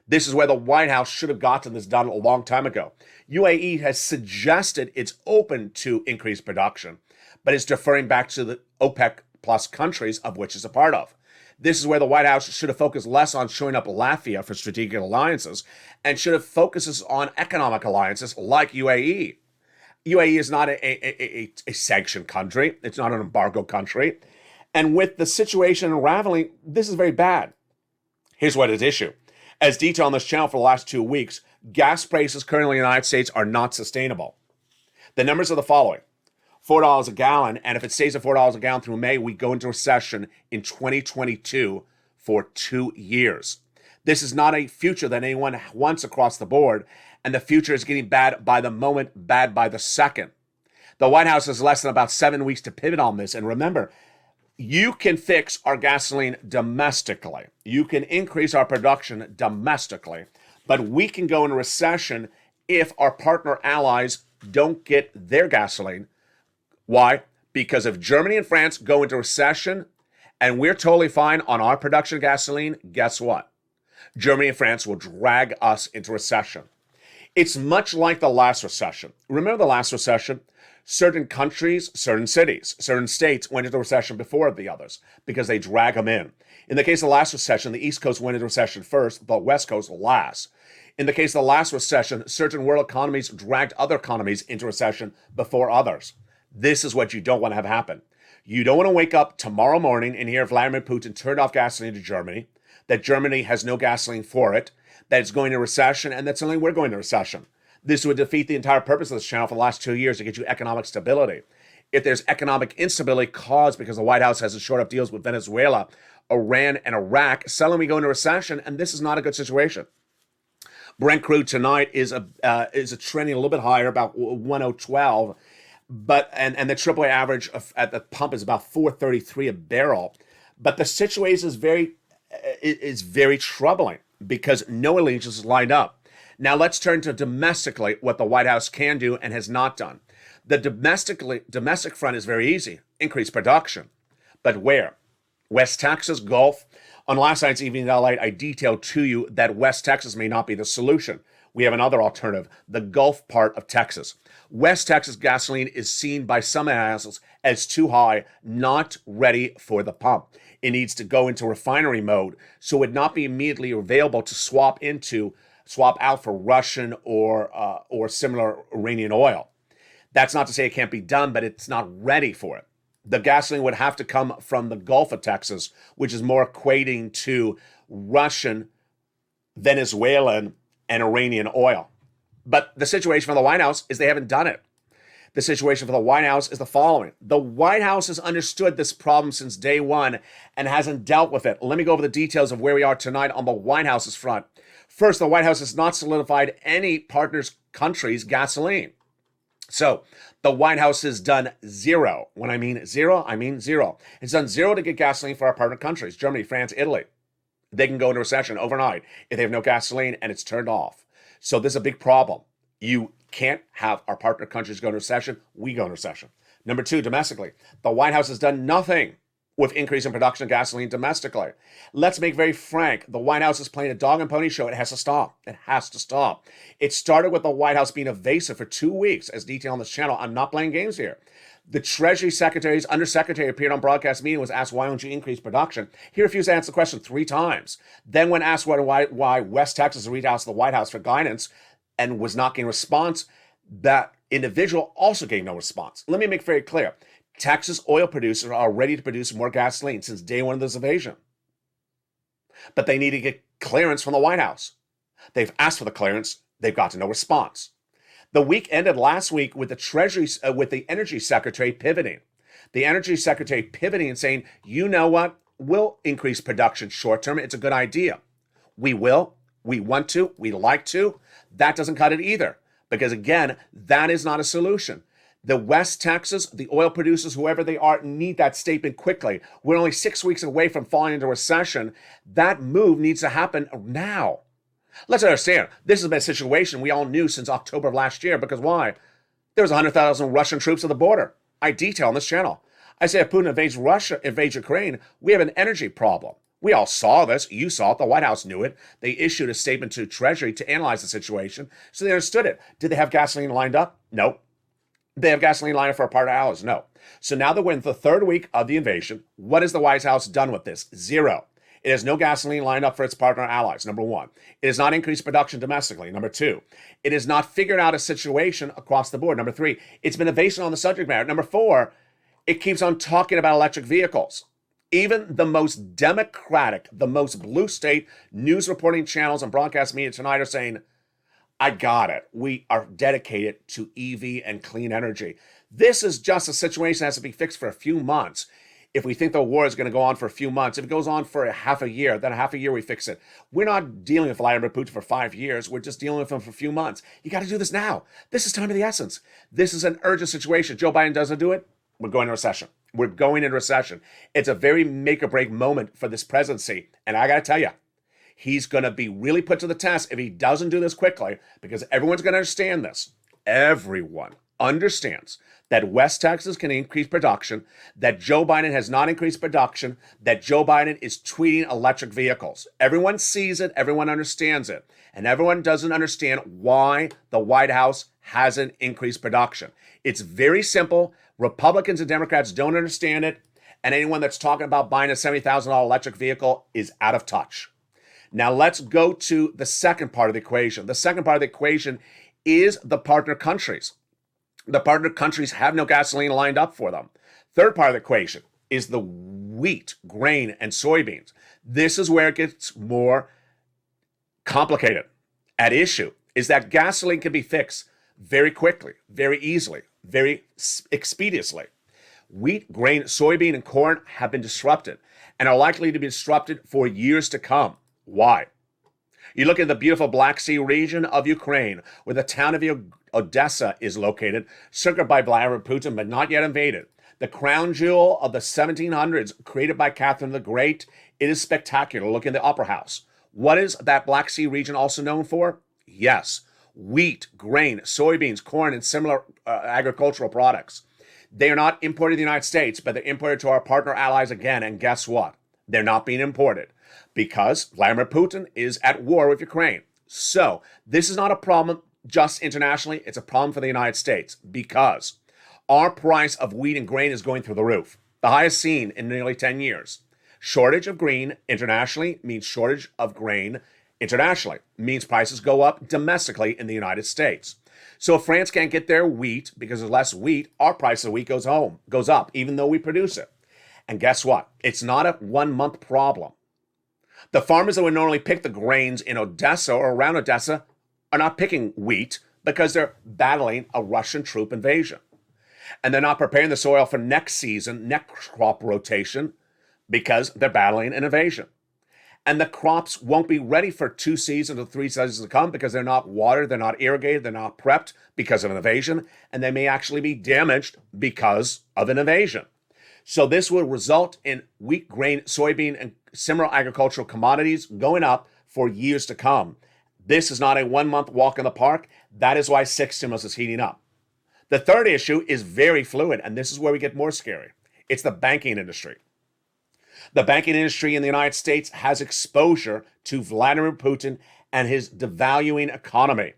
This is where the White House should have gotten this done a long time ago. UAE has suggested it's open to increased production, but it's deferring back to the OPEC Plus countries, of which it's a part of. This is where the White House should have focused less on showing up Latvia for strategic alliances and should have focuses on economic alliances like UAE. UAE is not a sanctioned country. It's not an embargo country. And with the situation unraveling, this is very bad. Here's what is issue. As detailed on this channel for the last 2 weeks, gas prices currently in the United States are not sustainable. The numbers are the following. $4 a gallon, and if it stays at $4 a gallon through May, we go into recession in 2022 for 2 years. This is not a future that anyone wants across the board, and the future is getting bad by the moment, bad by the second. The White House has less than about 7 weeks to pivot on this. And remember, you can fix our gasoline domestically. You can increase our production domestically, but we can go into recession if our partner allies don't get their gasoline. Why? Because if Germany and France go into recession and we're totally fine on our production of gasoline, guess what? Germany and France will drag us into recession. It's much like the last recession. Remember the last recession? Certain countries, certain cities, certain states went into recession before the others because they drag them in. In the case of the last recession, the East Coast went into recession first, but West Coast last. In the case of the last recession, certain world economies dragged other economies into recession before others. This is what you don't want to have happen. You don't want to wake up tomorrow morning and hear Vladimir Putin turned off gasoline to Germany, that Germany has no gasoline for it, that it's going into recession, and that suddenly we're going into recession. This would defeat the entire purpose of this channel for the last 2 years to get you economic stability. If there's economic instability caused because the White House has shored up deals with Venezuela, Iran, and Iraq, suddenly we go into recession, and this is not a good situation. Brent crude tonight is trending a little bit higher, about 1012, but and the AAA average at the pump is about 433 a barrel. But the situation is very troubling because no allegiances lined up. Now let's turn to domestically what the White House can do and has not done. The domestic front is very easy. Increase production. But where? West Texas, Gulf. On last night's Evening LA, I detailed to you that West Texas may not be the solution. We have another alternative, the Gulf part of Texas. West Texas gasoline is seen by some analysts as too high, not ready for the pump. It needs to go into refinery mode, so it would not be immediately available to swap out for Russian or similar Iranian oil. That's not to say it can't be done, but it's not ready for it. The gasoline would have to come from the Gulf of Texas, which is more equating to Russian, Venezuelan, and Iranian oil. But the situation for the White House is they haven't done it. The situation for the White House is the following. The White House has understood this problem since day one and hasn't dealt with it. Let me go over the details of where we are tonight on the White House's front. First, the White House has not solidified any partners' countries' gasoline. So the White House has done zero. When I mean zero, I mean zero. It's done zero to get gasoline for our partner countries, Germany, France, Italy. They can go into recession overnight if they have no gasoline and it's turned off. So this is a big problem. You can't have our partner countries go into recession. We go into recession. Number two, domestically, the White House has done nothing with increase in production of gasoline domestically. Let's make very frank. The White House is playing a dog and pony show. It has to stop. It has to stop. It started with the White House being evasive for 2 weeks, as detailed on this channel. I'm not playing games here. The Treasury Secretary's undersecretary appeared on broadcast meeting, was asked, why don't you increase production? He refused to answer the question 3 times. Then when asked why West Texas reached out to the White House for guidance and was not getting response, that individual also gave no response. Let me make very clear. Texas oil producers are ready to produce more gasoline since day one of this invasion. But they need to get clearance from the White House. They've asked for the clearance. They've gotten no response. The week ended last week with the Energy Secretary pivoting. The Energy Secretary pivoting and saying, you know what? We'll increase production short term. It's a good idea. We will. We want to. We like to. That doesn't cut it either. Because again, that is not a solution. The West Texas, the oil producers, whoever they are, need that statement quickly. We're only 6 weeks away from falling into recession. That move needs to happen now. Let's understand, this has been a situation we all knew since October of last year. Because why? There was 100,000 Russian troops at the border. I detail on this channel. I say if Putin invades Ukraine, we have an energy problem. We all saw this. You saw it. The White House knew it. They issued a statement to Treasury to analyze the situation. So they understood it. Did they have gasoline lined up? No. They have gasoline lined up for a part of hours? No. So now that we're in the 3rd week of the invasion, what has the White House done with this? Zero. It has no gasoline lined up for its partner allies, number 1. It has not increased production domestically, number 2. It has not figured out a situation across the board, number 3. It's been evasive on the subject matter. Number 4, it keeps on talking about electric vehicles. Even the most democratic, the most blue state news reporting channels and broadcast media tonight are saying, I got it. We are dedicated to EV and clean energy. This is just a situation that has to be fixed for a few months. if we think the war is going to go on for a few months, if it goes on for a half a year, then a half a year we fix it. We're not dealing with Vladimir Putin for 5 years. We're just dealing with him for a few months. You got to do this now. This is time of the essence. This is an urgent situation. Joe Biden doesn't do it, we're going into recession. We're going into recession. It's a very make or break moment for this presidency. And I got to tell you, he's going to be really put to the test if he doesn't do this quickly, because everyone's going to understand this. Everyone understands that West Texas can increase production, that Joe Biden has not increased production, that Joe Biden is tweeting electric vehicles. Everyone sees it, everyone understands it, and everyone doesn't understand why the White House hasn't increased production. It's very simple. Republicans and Democrats don't understand it, and anyone that's talking about buying a $70,000 electric vehicle is out of touch. Now let's go to the second part of the equation. The second part of the equation is the partner countries. The partner countries have no gasoline lined up for them. Third part of the equation is the wheat, grain, and soybeans. This is where it gets more complicated. At issue is that gasoline can be fixed very quickly, very easily, very expeditiously. Wheat, grain, soybean, and corn have been disrupted and are likely to be disrupted for years to come. Why? You look at the beautiful Black Sea region of Ukraine, where the town of Odessa is located, circled by Vladimir Putin, but not yet invaded. The crown jewel of the 1700s, created by Catherine the Great. It is spectacular. Look in the Opera House. What is that Black Sea region also known for? Yes, wheat, grain, soybeans, corn, and similar agricultural products. They are not imported to the United States, but they're imported to our partner allies again. And guess what? They're not being imported because Vladimir Putin is at war with Ukraine. So this is not a problem just internationally. It's a problem for the United States because our price of wheat and grain is going through the roof, the highest seen in nearly 10 years. Shortage of grain internationally means shortage of grain internationally, means prices go up domestically in the United States. So if France can't get their wheat because there's less wheat, our price of wheat goes up, even though we produce it. And guess what? It's not a 1 month problem. The farmers that would normally pick the grains in Odessa or around Odessa are not picking wheat because they're battling a Russian troop invasion. And they're not preparing the soil for next season, next crop rotation, because they're battling an invasion. And the crops won't be ready for 2 seasons or 3 seasons to come because they're not watered, they're not irrigated, they're not prepped because of an invasion, and they may actually be damaged because of an invasion. So this will result in wheat, grain, soybean, and similar agricultural commodities going up for years to come. This is not a 1 month walk in the park. That is why 6 stimulus is heating up. The third issue is very fluid, and this is where we get more scary. It's the banking industry. The banking industry in the United States has exposure to Vladimir Putin and his devaluing economy.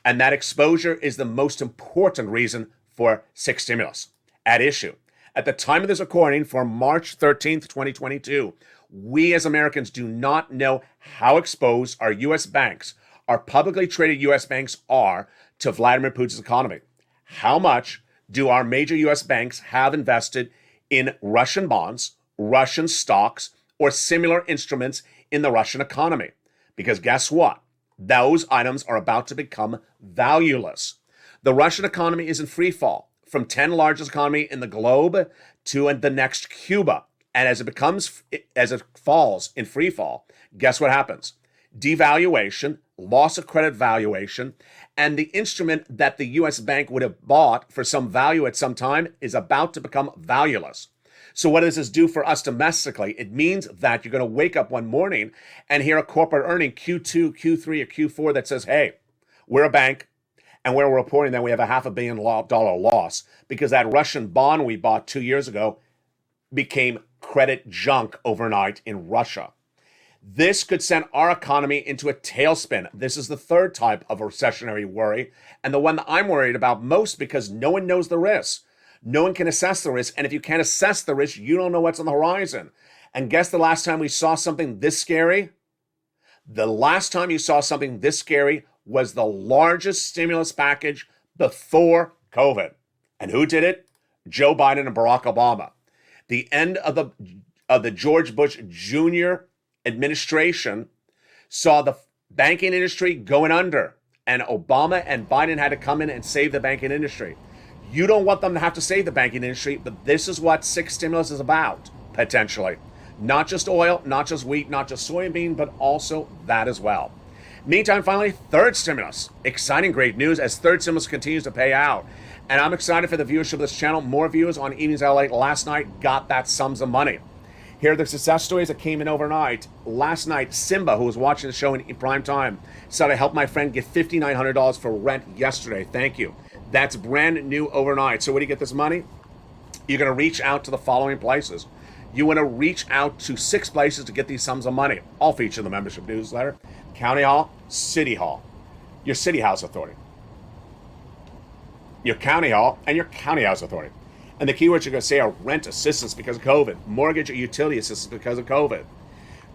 And that exposure is the most important reason for 6 stimulus at issue. At the time of this recording, for March 13th, 2022, we as Americans do not know how exposed our U.S. banks, our publicly traded U.S. banks, are to Vladimir Putin's economy. How much do our major U.S. banks have invested in Russian bonds, Russian stocks, or similar instruments in the Russian economy? Because guess what? Those items are about to become valueless. The Russian economy is in free fall, from 10th largest economy in the globe to the next Cuba. And as it falls in free fall, guess what happens? Devaluation, loss of credit valuation, and the instrument that the U.S. bank would have bought for some value at some time is about to become valueless. So what does this do for us domestically? It means that you're going to wake up one morning and hear a corporate earning Q2, Q3, or Q4 that says, hey, we're a bank, and we're reporting that we have a $500 million loss because that Russian bond we bought 2 years ago became credit junk overnight in Russia. This could send our economy into a tailspin. This is the third type of recessionary worry, and the one that I'm worried about most because no one knows the risk. No one can assess the risk, and if you can't assess the risk, you don't know what's on the horizon. And guess the last time we saw something this scary? The last time you saw something this scary was the largest stimulus package before COVID. And who did it? Joe Biden and Barack Obama. The end of the George Bush Jr. administration saw the banking industry going under, and Obama and Biden had to come in and save the banking industry. You don't want them to have to save the banking industry, but this is what 6 stimulus is about. potentially. Not just oil, not just wheat, not just soybean, but also that as well. Meantime, finally, third stimulus. Exciting, great news as third stimulus continues to pay out. And I'm excited for the viewership of this channel. More viewers on Evenings LA last night got that sums of money. Here are the success stories that came in overnight. Last night, Simba, who was watching the show in prime time, said I helped my friend get $5,900 for rent yesterday. Thank you. That's brand new overnight. So where do you get this money? You're going to reach out to the following places. You want to reach out to 6 places to get these sums of money. All featured in the membership newsletter. County Hall, City Hall, your City House Authority, your County Hall, and your County House Authority. And the keywords you're going to say are rent assistance because of COVID, mortgage or utility assistance because of COVID.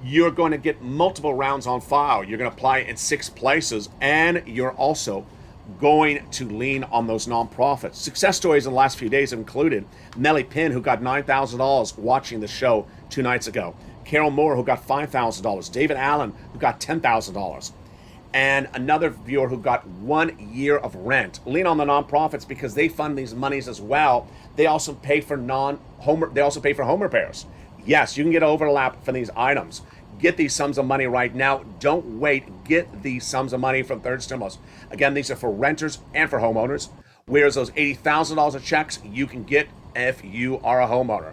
You're going to get multiple rounds on file. You're going to apply in 6 places, and you're also going to lean on those nonprofits. Success stories in the last few days have included Melly Pinn, who got $9,000 watching the show 2 nights ago. Carol Moore, who got $5,000. David Allen, who got $10,000. And another viewer who got 1 year of rent. Lean on the nonprofits because they fund these monies as well. They also pay for home repairs. Yes, you can get overlap for these items. Get these sums of money right now. Don't wait. Get these sums of money from third stimulus. Again, these are for renters and for homeowners. Whereas those $80,000 of checks you can get if you are a homeowner.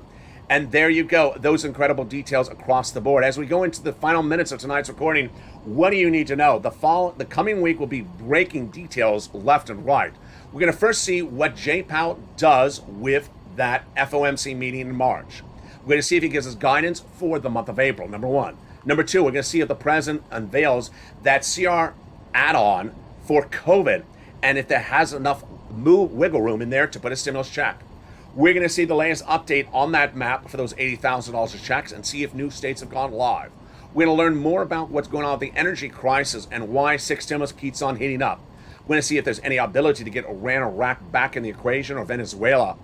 And there you go. Those incredible details across the board. As we go into the final minutes of tonight's recording, what do you need to know? The coming week will be breaking details left and right. We're going to first see what Jay Powell does with that FOMC meeting in March. We're going to see if he gives us guidance for the month of April, number 1. Number 2, we're going to see if the president unveils that CR add-on for COVID and if there has enough wiggle room in there to put a stimulus check. We're going to see the latest update on that map for those $80,000 of checks and see if new states have gone live. We're going to learn more about what's going on with the energy crisis and why 6 stimulus keeps on heating up. We're going to see if there's any ability to get Iran or Iraq back in the equation or Venezuela.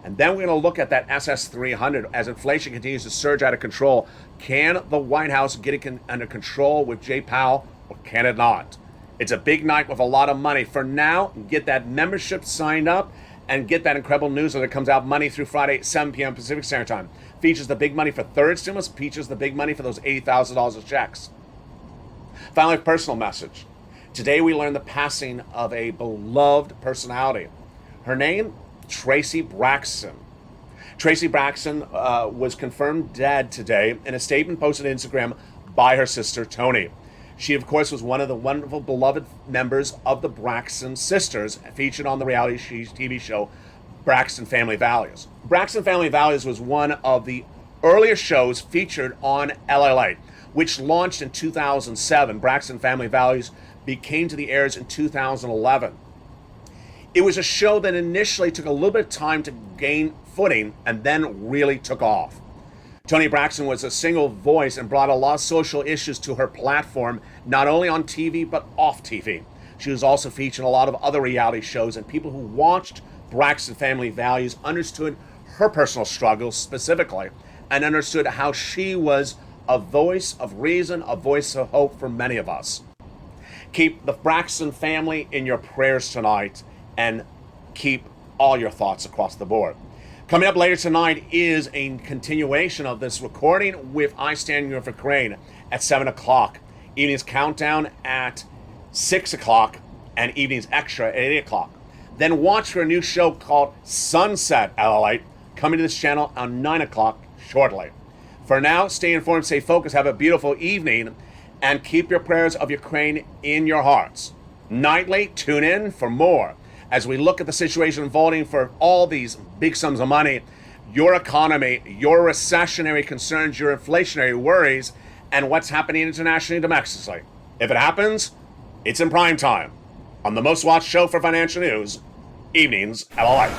And then we're going to look at that SS300 as inflation continues to surge out of control. Can the White House get it under control with Jay Powell or can it not? It's a big night with a lot of money. For now, get that membership signed up and get that incredible newsletter that comes out Monday through Friday at 7 p.m. Pacific Standard Time. Features the big money for third stimulus, features the big money for those $80,000 of checks. Finally, a personal message. Today we learned the passing of a beloved personality. Her name, Tracy Braxton. Tracy Braxton was confirmed dead today in a statement posted on Instagram by her sister, Tony. She, of course, was one of the wonderful, beloved members of the Braxton sisters, featured on the reality TV show Braxton Family Values. Braxton Family Values was one of the earlier shows featured on LA, which launched in 2007. Braxton Family Values came to the airs in 2011. It was a show that initially took a little bit of time to gain footing and then really took off. Toni Braxton was a single voice and brought a lot of social issues to her platform, not only on TV, but off TV. She was also featured in a lot of other reality shows, and people who watched Braxton Family Values understood her personal struggles specifically and understood how she was a voice of reason, a voice of hope for many of us. Keep the Braxton family in your prayers tonight and keep all your thoughts across the board. Coming up later tonight is a continuation of this recording with I Stand Union for Crane at 7 o'clock. Evening's Countdown at 6 o'clock and Evening's Extra at 8 o'clock. Then watch for a new show called Sunset LA coming to this channel on 9 o'clock shortly. For now, stay informed, stay focused, have a beautiful evening, and keep your prayers of Ukraine in your hearts. Nightly, tune in for more as we look at the situation unfolding for all these big sums of money, your economy, your recessionary concerns, your inflationary worries, and what's happening internationally and domestically. If it happens, it's in prime time on the most watched show for financial news, Evenings LA.